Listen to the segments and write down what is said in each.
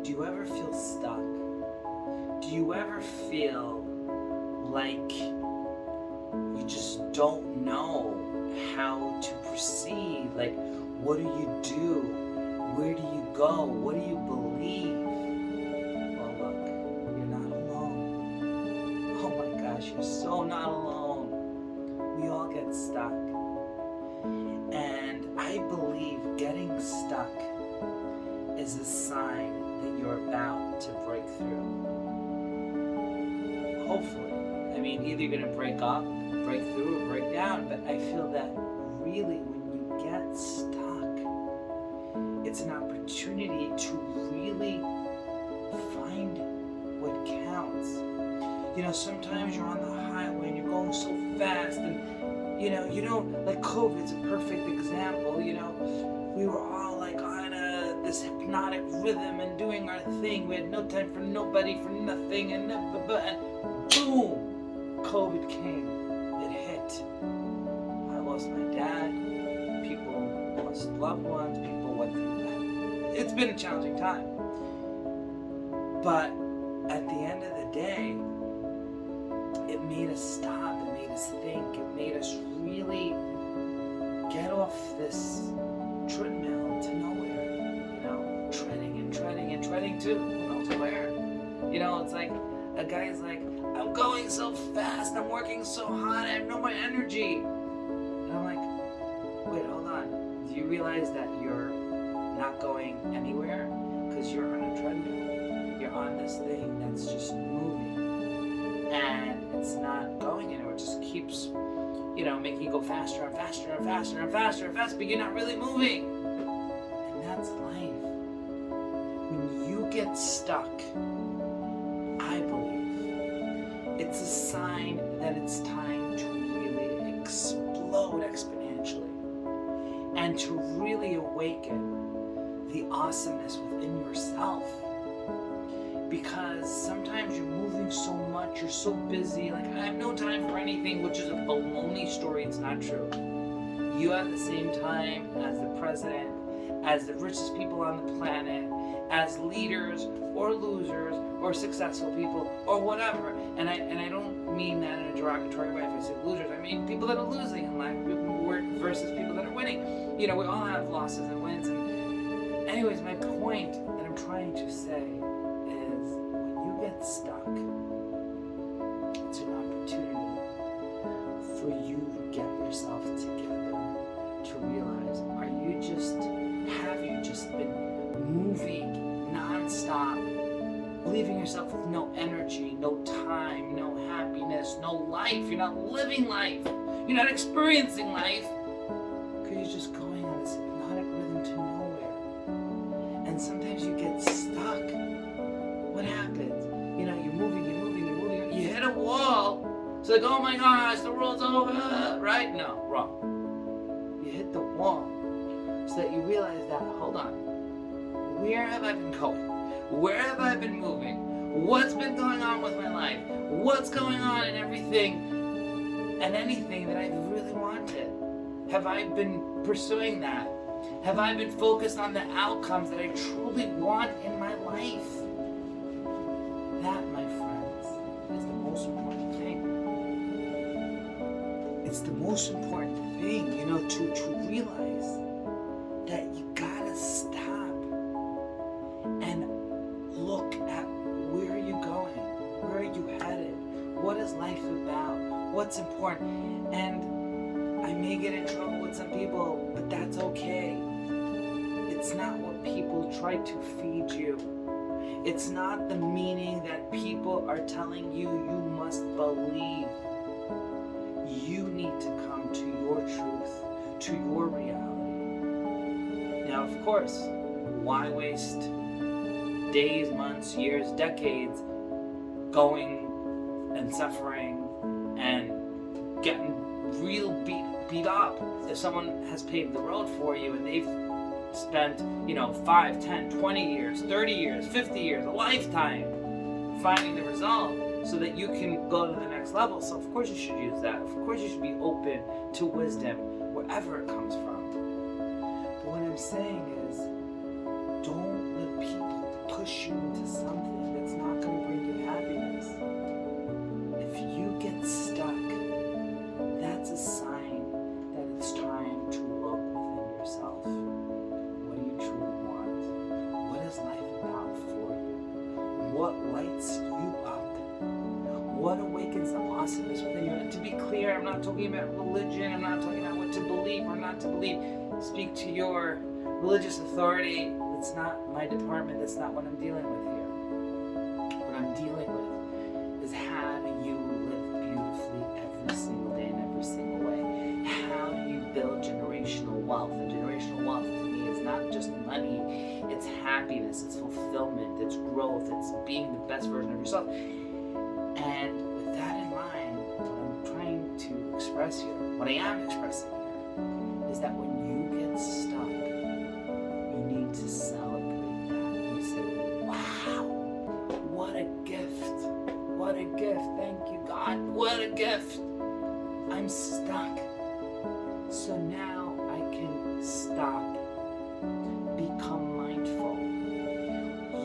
Do you ever feel stuck? Do you ever feel like you just don't know how to proceed? Like, what do you do? Where do you go? What do you believe? Well, look, you're not alone. Oh my gosh, you're so not alone. We all get stuck. And I believe getting stuck is a sign that you're about to break through. Hopefully. I mean, either you're going to break up, break through, or break down, but I feel that really when you get stuck, it's an opportunity to really find what counts. You know, sometimes you're on the highway and you're going so fast and, you don't, like COVID's a perfect example, we were all like on this hypnotic rhythm and doing our thing. We had no time for nobody, for nothing, and boom, COVID came. It hit. I lost my dad. People lost loved ones. People went through that. It's been a challenging time. But at the end of the day, it made us stop. It made us think. It made us really get off this treadmill to nowhere. Treading to who knows where. It's like a guy's like, I'm going so fast, I'm working so hard, I have no more energy. And I'm like, wait, hold on. Do you realize that you're not going anywhere? Because you're on a treadmill. You're on this thing that's just moving. And it's not going anywhere. It just keeps, making you go faster and faster and faster and faster and faster, but you're not really moving. And that's life. When you get stuck, I believe it's a sign that it's time to really explode exponentially and to really awaken the awesomeness within yourself. Because sometimes you're moving so much, you're so busy, like I have no time for anything, which is a baloney story. It's not true. You have the same time as the president, as the richest people on the planet, as leaders or losers or successful people or whatever. And I don't mean that in a derogatory way. If I say losers, I mean people that are losing in life versus people that are winning. We all have losses and wins. And anyways, my point that I'm trying to say is when you get stuck, it's an opportunity for you to get yourself together, to realize, have you just been moving non-stop, leaving yourself with no energy, no time, no happiness, no life? You're not living life. You're not experiencing life because you're just going on this hypnotic rhythm to nowhere. And sometimes you get stuck. What happens? You're moving, you hit a wall. It's like, oh my gosh, the world's over, right? No, wrong. You hit the wall so that you realize that, hold on, where have I been going? Where have I been moving? What's been going on with my life? What's going on in everything and anything that I've really wanted? Have I been pursuing that? Have I been focused on the outcomes that I truly want in my life? That, my friends, is the most important thing. It's the most important thing, to realize that you gotta stop and look at where are you going, where are you headed, what is life about, what's important. And I may get in trouble with some people, but that's okay. It's not what people try to feed you. It's not the meaning that people are telling you must believe. You need to come to your truth, to your reality. Now, of course, why waste days, months, years, decades going and suffering and getting real beat up if someone has paved the road for you and they've spent 5, 10, 20 years, 30 years, 50 years, a lifetime finding the result so that you can go to the next level. So of course you should use that. Of course you should be open to wisdom wherever it comes from. But what I'm saying is, don't let people push you into something that's not going to bring you happiness. If you get stuck, that's a sign that it's time to look within yourself. What do you truly want? What is life about for you? What lights you up? What awakens the awesomeness within you? And to be clear, I'm not talking about religion. I'm not talking about what to believe or not to believe. Speak to your religious authority. It's not my department. That's not what I'm dealing with here. What I'm dealing with is how do you live beautifully every single day in every single way? How do you build generational wealth? And generational wealth to me is not just money. It's happiness. It's fulfillment. It's growth. It's being the best version of yourself. And with that in mind, what I'm trying to express here, what I am expressing here, is that when you get stuck, you need to celebrate that. You say, wow, what a gift. What a gift. Thank you, God. What a gift. I'm stuck. So now I can stop, become mindful,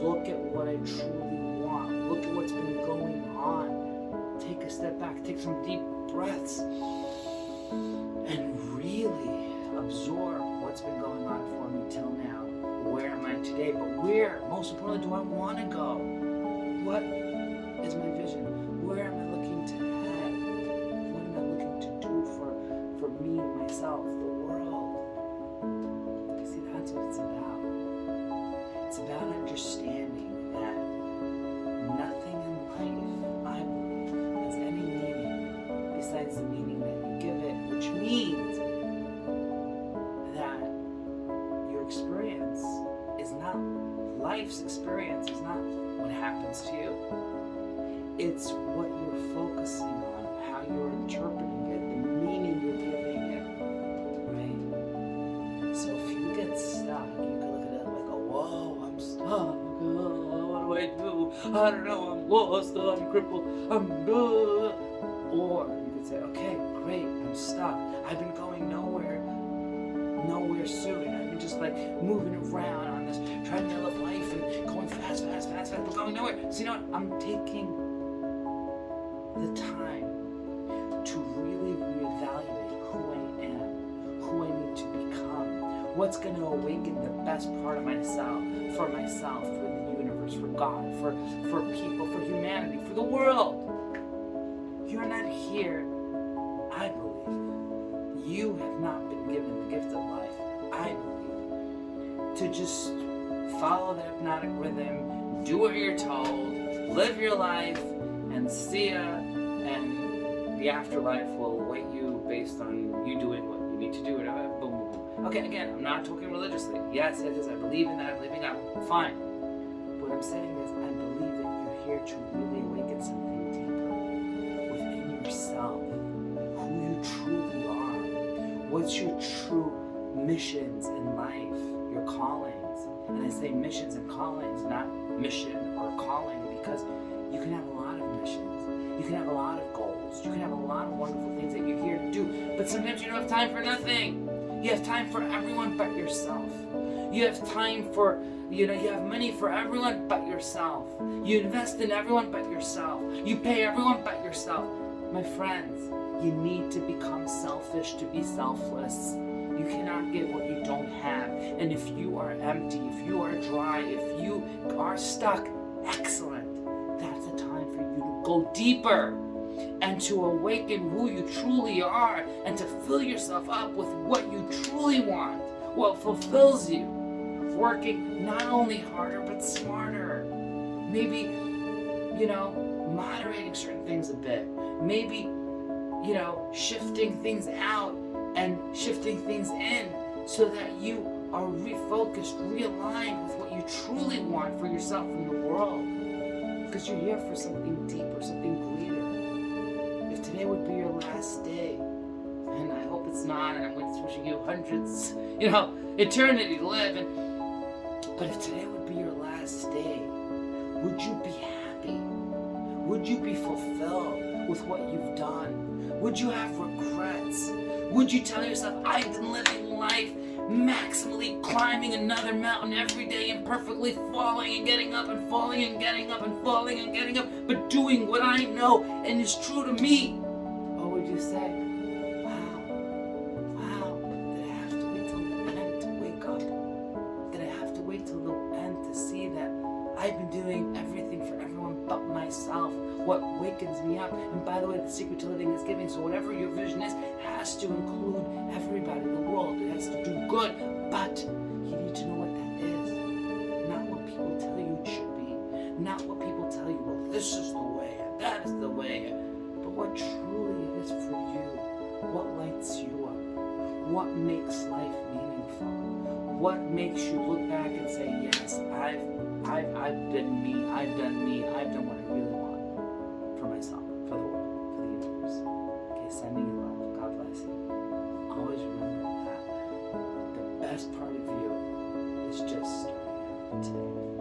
look at what I truly want, look at what's been going on, take a step back, take some deep breaths, and really absorb what's been going on for me till now. Where am I today? But where, most importantly, do I want to go? What is my vision? Where am I looking to head? What am I looking to do for me, myself, the world? See, that's what it's about. It's about understanding that nothing in life, I believe, has any meaning besides the meaning that you give it, which means that your experience is not, life's experience is not what happens to you. It's what you're focusing on, how you're interpreting it, the meaning you're giving it, right? So if you get stuck, you can look at it like, whoa, I'm stuck. What do I do? I don't know. I'm lost. I'm crippled. I'm good. Or you could say, okay, great. I'm stuck. I've been going nowhere soon. I've been just like moving around on this treadmill of life and going fast, but going nowhere. So you know what? I'm taking the time to really reevaluate who I am, who I need to become, what's going to awaken the best part of myself, for the universe, for God, for people, for humanity, for the world. You're not here, I believe. You have not been given the gift of life, I believe, to just follow the hypnotic rhythm, do what you're told, live your life, and see ya, and the afterlife will await you based on you doing what you need to do. Boom, boom, boom. Okay, again, I'm not talking religiously. Yes, it is. I believe in that. I believe in God. Fine. What I'm saying is, I believe that you're here to really awaken something deeper within yourself, who you truly are. What's your true missions in life, your callings? And I say missions and callings, not mission or calling, because you can have a lot of missions. You can have a lot of goals. You can have a lot of wonderful things that you're here to do. But sometimes you don't have time for nothing. You have time for everyone but yourself. You have time for, you have money for everyone but yourself. You invest in everyone but yourself. You pay everyone but yourself. My friends, you need to become selfish to be selfless. You cannot get what you don't have. And if you are empty, if you are dry, if you are stuck, excellent. That's a time for you to go deeper and to awaken who you truly are and to fill yourself up with what you truly want, what fulfills you. Working not only harder but smarter. Maybe, moderating certain things a bit. Maybe, shifting things out and shifting things in so that you are refocused, realigned with what you truly want for yourself and the world. Because you're here for something deeper, something greater. If today would be your last day, and I hope it's not, and I'm wishing you hundreds, eternity to live, but if today would be your last day, would you be happy? Would you be fulfilled with what you've done? Would you have regrets? Would you tell yourself, I've been living life maximally climbing another mountain every day and perfectly falling and getting up and falling and getting up and falling and getting up, but doing what I know and is true to me? Or would you say, wow, did I have to wait till the end to wake up? Did I have to wait till the end to see that I've been doing everything for everyone but myself? What wakens me up? And by the way, the secret to living is giving. So whatever your vision is has to include everybody, the world. It has to do good, but you need to know what that is. Not what people tell you it should be. Not what people tell you, well, this is the way, and that is the way. But what truly it is for you. What lights you up? What makes life meaningful? What makes you look back and say, yes, I've been me, I've done what I really want. For myself, for the world, for the universe. Okay, sending you love. God bless you. Always remember that the best part of you is just starting out today.